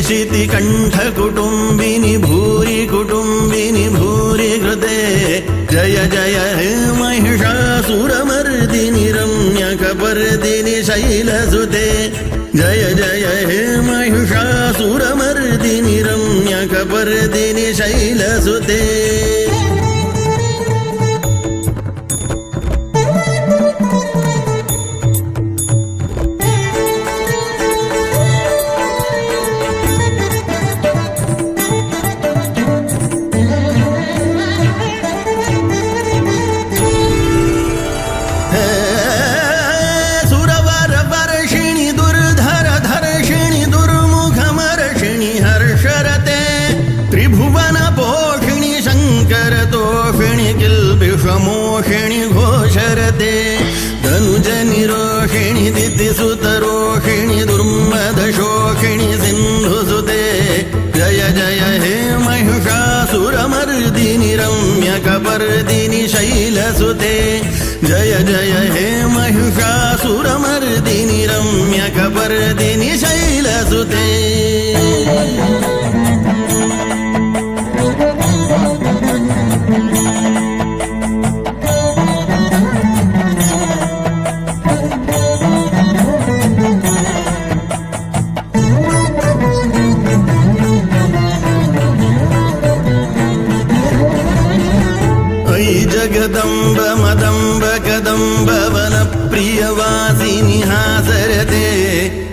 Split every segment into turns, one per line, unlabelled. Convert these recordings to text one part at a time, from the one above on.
शितिकण्ठकुटुम्बिनि भूरि कुटुम्बिनि भूरि कृते जय जय हे महिषासुरमर्दिनि रम्यकपर्दिनि शैलसुते जय जय हे महिषासुरमर्दिनि रम्यकपर्दिनि शैलसुते मोषिणि घोषरते धनुजनिरोषिणि दितिसुतरोषिणि दुर्मदशोषिणि सिन्धुसुते जय जय हे महिषासुरमर्दिनि रम्यकपर्दिनि शैलसुते जय जय हे महिषासुरमर्दिनि रम्यकपर्दिनि शैलसुते जगदम्ब मदम्ब कदम्ब वनप्रियवासिनि हासरते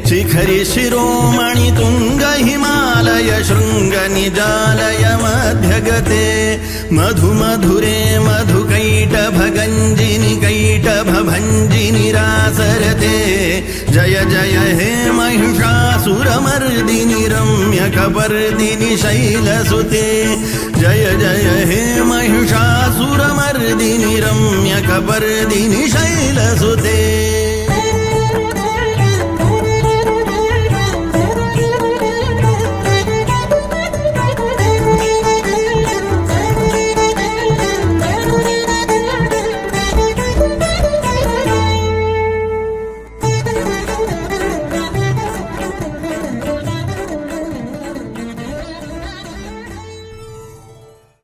शिखरि शिरोमणि तुङ्ग हिमालय शृङ्ग निजालय मध्यगते मधु मधुरे मधुकैटभगञ्जिनि कैटभभञ्जिनि रासरते जय जय हे महिषासुरमर्दिनि रम्यकपर्दिनि शैलसुते जय जय हे महिषासुरमर्दिनि रम्यकपर्दिनि शैलसुते